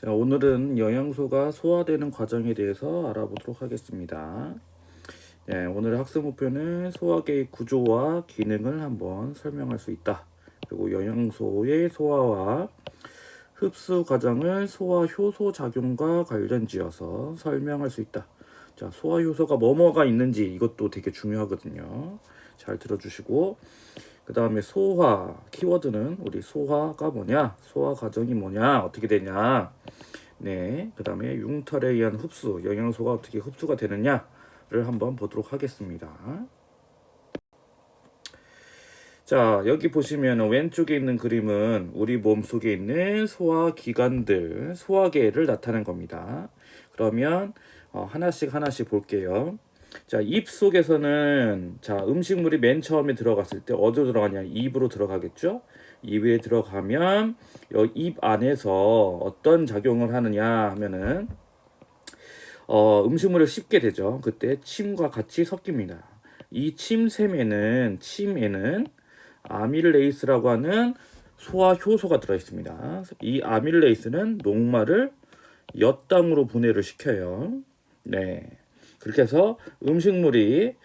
자, 오늘은 영양소가 소화되는 과정에 대해서 알아보도록 하겠습니다. 네, 오늘의 학습 목표는 소화계의 구조와 기능을 한번 설명할 수 있다. 그리고 영양소의 소화와 흡수 과정을 소화 효소 작용과 관련지어서 설명할 수 있다. 자, 소화 효소가 뭐뭐가 있는지 이것도 되게 중요하거든요. 잘 들어주시고, 그 다음에 소화 키워드는 우리 소화가 뭐냐, 소화 과정이 뭐냐, 어떻게 되냐. 네, 그 다음에 융털에 의한 흡수, 영양소가 어떻게 흡수가 되느냐를 한번 보도록 하겠습니다. 자, 여기 보시면 왼쪽에 있는 그림은 우리 몸 속에 있는 소화기관들, 소화계를 나타낸 겁니다. 그러면 하나씩 하나씩 볼게요. 자, 입 속에서는 자, 음식물이 맨 처음에 들어갔을 때 어디로 들어가냐? 입으로 들어가겠죠? 입에 들어가면 입 안에서 어떤 작용을 하느냐 하면은 음식물을 씹게 되죠. 그때 침과 같이 섞입니다. 이 침샘에는 아밀레이스라고 하는 소화 효소가 들어 있습니다. 이 아밀레이스는 녹말을 엿당으로 분해를 시켜요. 네. 그렇게 해서 음식물이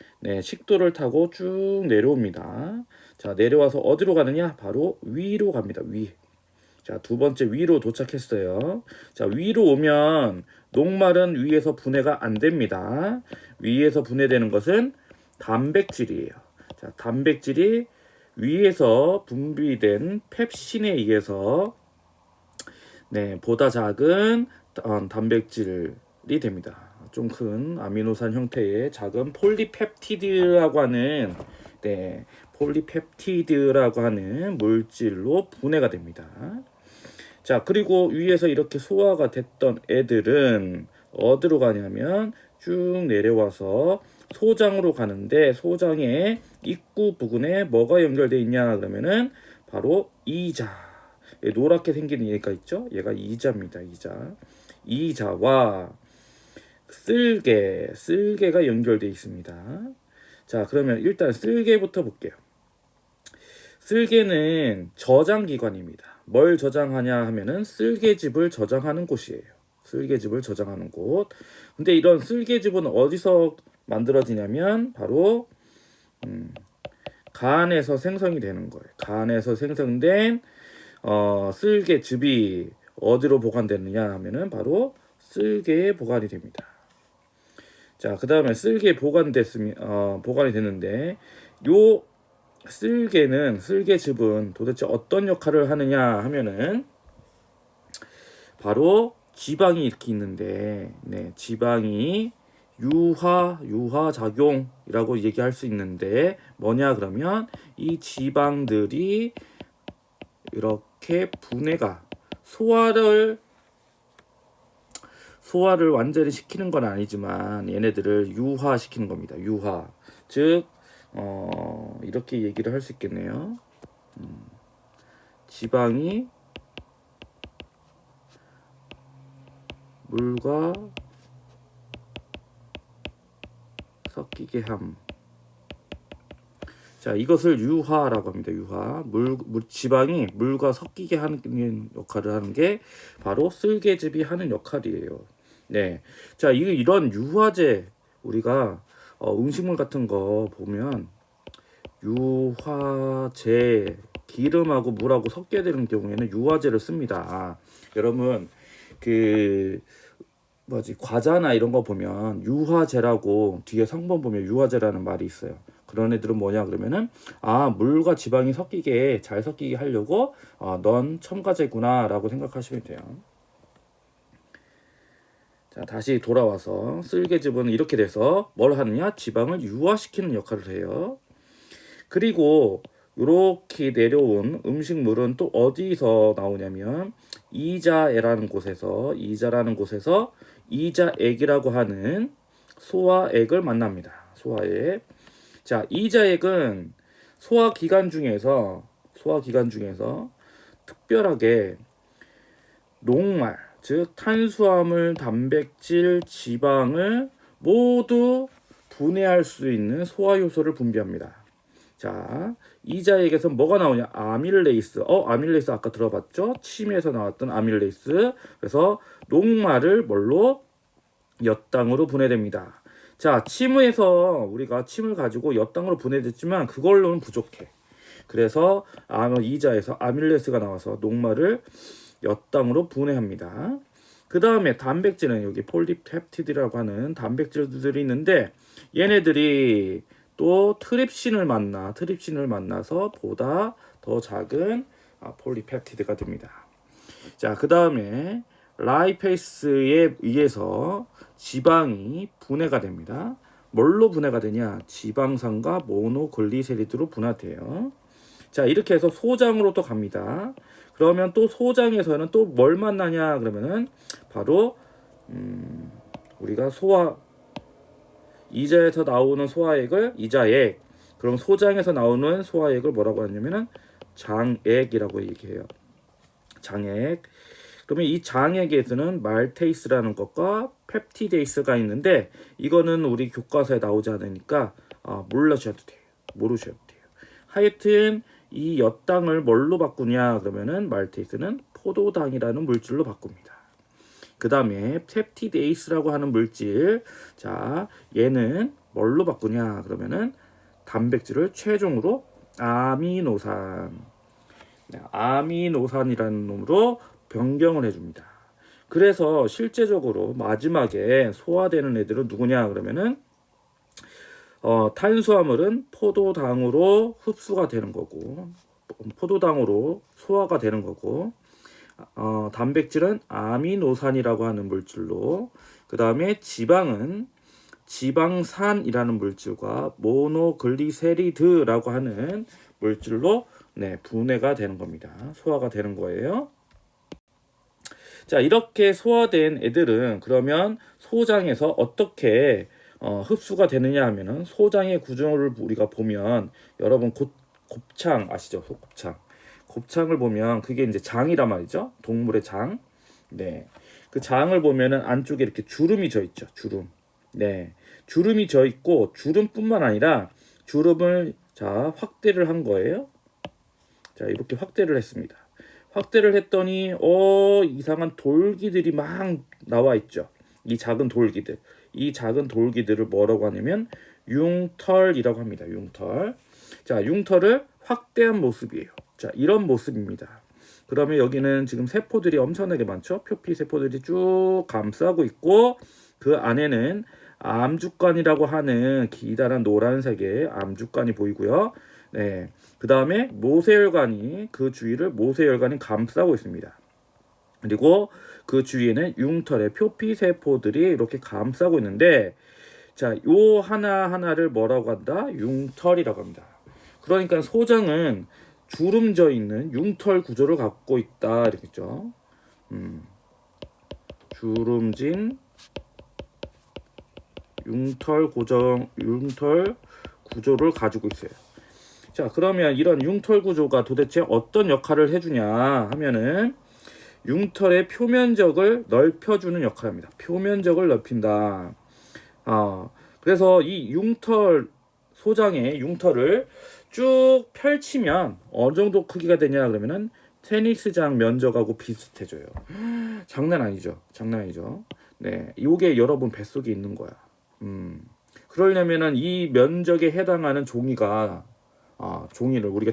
식도를 타고 쭉 내려옵니다. 자, 내려와서 어디로 가느냐? 바로 위로 갑니다. 위. 자, 두 번째 위로 도착했어요. 자, 위로 오면 녹말은 위에서 분해가 안 됩니다. 위에서 분해되는 것은 단백질이에요. 자, 단백질이 위에서 분비된 펩신에 의해서 보다 작은 단백질이 됩니다. 좀 큰 아미노산 형태의 작은 폴리펩티드라고 하는 폴리펩티드라고 하는 물질로 분해가 됩니다. 자, 그리고 위에서 이렇게 소화가 됐던 애들은 어디로 가냐면 쭉 내려와서 소장으로 가는데, 소장의 입구 부근에 뭐가 연결되어 있냐 그러면은 바로 이자, 노랗게 생기는 얘가 있죠? 얘가 이자입니다. 이자와 쓸개가 연결되어 있습니다. 자, 그러면 일단 쓸개부터 볼게요. 쓸개는 저장기관입니다. 뭘 저장하냐 하면은 쓸개즙을 저장하는 곳이에요. 쓸개즙을 저장하는 곳. 근데 이런 쓸개즙은 어디서 만들어지냐면 바로 간에서 생성이 되는 거예요. 간에서 생성된 쓸개즙이 어디로 보관되느냐 하면은 바로 쓸개에 보관이 됩니다. 자, 그 다음에 쓸개 보관이 됐는데 요 쓸개즙은 도대체 어떤 역할을 하느냐 하면은 바로 지방이 이렇게 있는데, 지방이 유화 작용이라고 얘기할 수 있는데 뭐냐 그러면 이 지방들이 이렇게 분해가 소화를 완전히 시키는 건 아니지만 얘네들을 유화시키는 겁니다. 유화. 즉 이렇게 얘기를 할 수 있겠네요. 지방이 물과 섞이게 함. 자, 이것을 유화라고 합니다. 유화. 지방이 물과 섞이게 하는 역할을 하는 게 바로 쓸개즙이 하는 역할이에요. 네. 자, 이런 유화제, 우리가 음식물 같은 거 보면 유화제, 기름하고 물하고 섞여야 되는 경우에는 유화제를 씁니다. 여러분, 과자나 이런 거 보면 유화제라고 뒤에 성분 보면 유화제라는 말이 있어요. 그런 애들은 뭐냐 그러면은 물과 지방이 잘 섞이게 하려고 넌 첨가제구나 라고 생각하시면 돼요. 자, 다시 돌아와서 쓸개즙은 이렇게 돼서 뭘 하느냐? 지방을 유화시키는 역할을 해요. 그리고 이렇게 내려온 음식물은 또 어디서 나오냐면 이자라는 곳에서 이자액이라고 하는 소화액을 만납니다. 소화액. 자, 이자액은 소화기관 중에서 특별하게 녹말, 즉 탄수화물, 단백질, 지방을 모두 분해할 수 있는 소화 효소를 분비합니다. 자, 이자액에서 뭐가 나오냐? 아밀레이스. 아밀레이스 아까 들어봤죠? 침에서 나왔던 아밀레이스. 그래서 녹말을 뭘로? 엿당으로 분해됩니다. 자, 침에서 우리가 침을 가지고 엿당으로 분해됐지만 그걸로는 부족해. 그래서 이자에서 아밀레이스가 나와서 녹말을 엿당으로 분해합니다. 그 다음에 단백질은 여기 폴리펩티드라고 하는 단백질들이 있는데 얘네들이 또 트립신을 만나서 보다 더 작은 폴리펩티드가 됩니다. 자, 그 다음에 라이페이스에 의해서 지방이 분해가 됩니다. 뭘로 분해가 되냐? 지방산과 모노글리세리드로 분화돼요. 자, 이렇게 해서 소장으로 또 갑니다. 그러면 또 소장에서는 또 뭘 만나냐? 그러면은 바로 우리가 이자에서 나오는 소화액을 이자액, 그럼 소장에서 나오는 소화액을 뭐라고 하냐면은 장액이라고 얘기해요. 장액. 그러면 이 장액에서는 말테이스라는 것과 펩티데이스가 있는데 이거는 우리 교과서에 나오지 않으니까 모르셔도 돼요. 하여튼 이 엿당을 뭘로 바꾸냐 그러면은 말테이스는 포도당이라는 물질로 바꿉니다. 그 다음에 펩티데이스라고 하는 물질, 자 얘는 뭘로 바꾸냐 그러면은 단백질을 최종으로 아미노산이라는 놈으로 변경을 해줍니다. 그래서 실제적으로 마지막에 소화되는 애들은 누구냐 그러면은 탄수화물은 포도당으로 흡수가 되는 거고, 포도당으로 소화가 되는 거고, 단백질은 아미노산이라고 하는 물질로, 그 다음에 지방은 지방산이라는 물질과 모노글리세리드라고 하는 물질로 분해가 되는 겁니다. 소화가 되는 거예요. 자, 이렇게 소화된 애들은 그러면 소장에서 어떻게 흡수가 되느냐 하면은 소장의 구조를 우리가 보면 여러분 곱창 아시죠? 곱창을 보면 그게 이제 장이란 말이죠. 동물의 장. 네. 그 장을 보면은 안쪽에 이렇게 주름이 져 있죠. 주름. 네. 주름이 져 있고 주름뿐만 아니라 주름을 확대를 한 거예요. 자, 이렇게 확대를 했습니다. 확대를 했더니 이상한 돌기들이 막 나와 있죠. 이 작은 돌기들. 이 작은 돌기들을 뭐라고 하냐면 융털이라고 합니다. 융털. 자, 융털을 확대한 모습이에요. 자, 이런 모습입니다. 그러면 여기는 지금 세포들이 엄청나게 많죠. 표피 세포들이 쭉 감싸고 있고 그 안에는 암주관이라고 하는 기다란 노란색의 암주관이 보이고요. 네. 그 다음에 모세혈관이 그 주위를 모세혈관이 감싸고 있습니다. 그리고 그 주위에는 융털의 표피 세포들이 이렇게 감싸고 있는데, 자, 요 하나하나를 뭐라고 한다? 융털이라고 합니다. 그러니까 소장은 주름져 있는 융털 구조를 갖고 있다 이렇겠죠. 주름진 융털 구조를 가지고 있어요. 자, 그러면 이런 융털 구조가 도대체 어떤 역할을 해주냐 하면은 융털의 표면적을 넓혀주는 역할을 합니다. 표면적을 넓힌다. 그래서 이 소장의 융털을 쭉 펼치면 어느 정도 크기가 되냐 그러면은 테니스장 면적하고 비슷해져요. 장난 아니죠. 네, 이게 여러분 뱃속에 있는 거야. 그러려면은 이 면적에 해당하는 종이를 우리가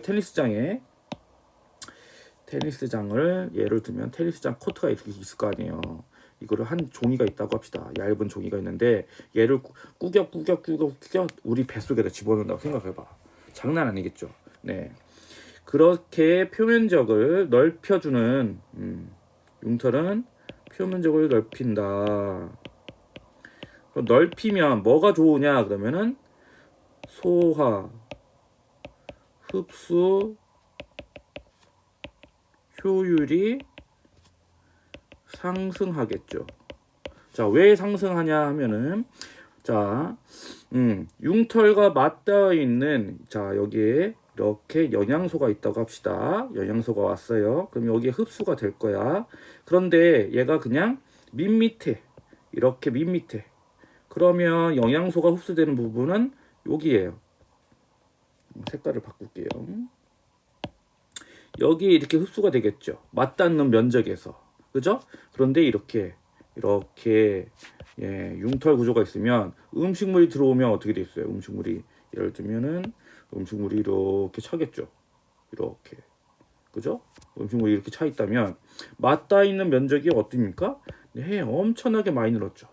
테니스장을 예를 들면 테니스장 코트가 이렇게 있을 거 아니에요. 이거를 한 종이가 있다고 합시다. 얇은 종이가 있는데 얘를 꾸겨 우리 뱃속에다 집어넣는다고 생각해봐. 장난 아니겠죠. 네, 그렇게 표면적을 넓혀주는 융털은 표면적을 넓힌다. 넓히면 뭐가 좋으냐 그러면은 소화, 흡수 효율이 상승하겠죠. 자, 왜 상승하냐 하면은 융털과 맞닿아 있는 여기에 이렇게 영양소가 있다고 합시다. 영양소가 왔어요. 그럼 여기에 흡수가 될 거야. 그런데 얘가 그냥 이렇게 밋밋해. 그러면 영양소가 흡수되는 부분은 여기에요. 색깔을 바꿀게요. 여기 이렇게 흡수가 되겠죠. 맞닿는 면적에서. 그죠? 그런데 이렇게 융털 구조가 있으면 음식물이 들어오면 어떻게 돼 있어요? 음식물이 예를 들면은 음식물이 이렇게 차겠죠. 이렇게. 그죠? 음식물이 이렇게 차 있다면 맞닿아 있는 면적이 어떻습니까? 네, 엄청나게 많이 늘었죠.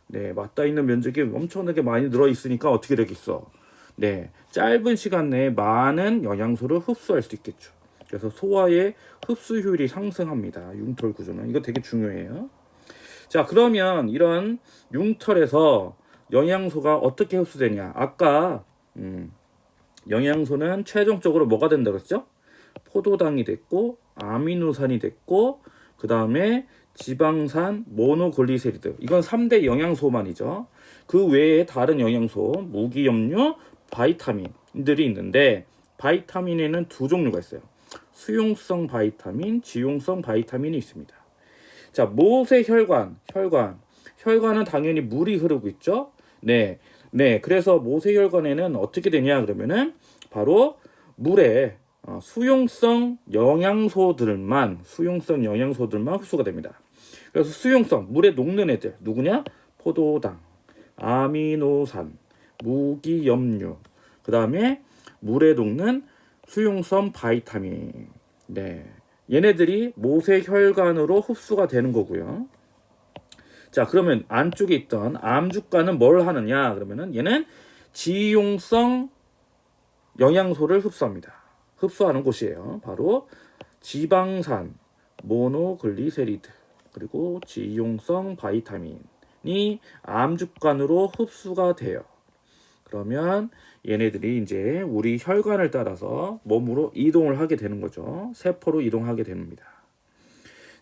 네, 맞닿아 있는 면적이 엄청나게 많이 늘어 있으니까 어떻게 되겠어? 네, 짧은 시간 내에 많은 영양소를 흡수할 수 있겠죠. 그래서 소화의 흡수 효율이 상승합니다. 융털 구조는 이거 되게 중요해요. 자, 그러면 이런 융털에서 영양소가 어떻게 흡수되냐? 아까 영양소는 최종적으로 뭐가 된다고 했죠? 포도당이 됐고 아미노산이 됐고 그 다음에 지방산, 모노글리세리드 이건 3대 영양소만이죠. 그 외에 다른 영양소, 무기염류, 바이타민들이 있는데 바이타민에는 두 종류가 있어요. 수용성 바이타민, 지용성 바이타민이 있습니다. 자, 혈관은 당연히 물이 흐르고 있죠. 네, 그래서 모세혈관에는 어떻게 되냐 그러면은 바로 물에 수용성 영양소들만 흡수가 됩니다. 그래서 수용성 물에 녹는 애들 누구냐? 포도당, 아미노산, 무기염류, 그 다음에 물에 녹는 수용성 바이타민. 네, 얘네들이 모세혈관으로 흡수가 되는 거고요. 자, 그러면 안쪽에 있던 암주가는 뭘 하느냐? 그러면은 얘는 지용성 영양소를 흡수하는 곳이에요. 바로 지방산, 모노글리세리드, 그리고 지용성 바이타민이 암주간으로 흡수가 돼요. 그러면 얘네들이 이제 우리 혈관을 따라서 몸으로 이동을 하게 되는 거죠. 세포로 이동하게 됩니다.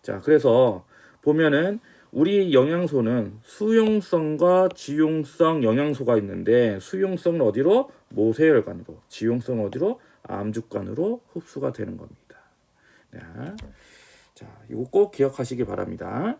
자, 그래서 보면은 우리 영양소는 수용성과 지용성 영양소가 있는데 수용성은 어디로? 모세혈관으로, 지용성은 어디로? 암주간으로 흡수가 되는 겁니다. 자, 이거 꼭 기억하시기 바랍니다.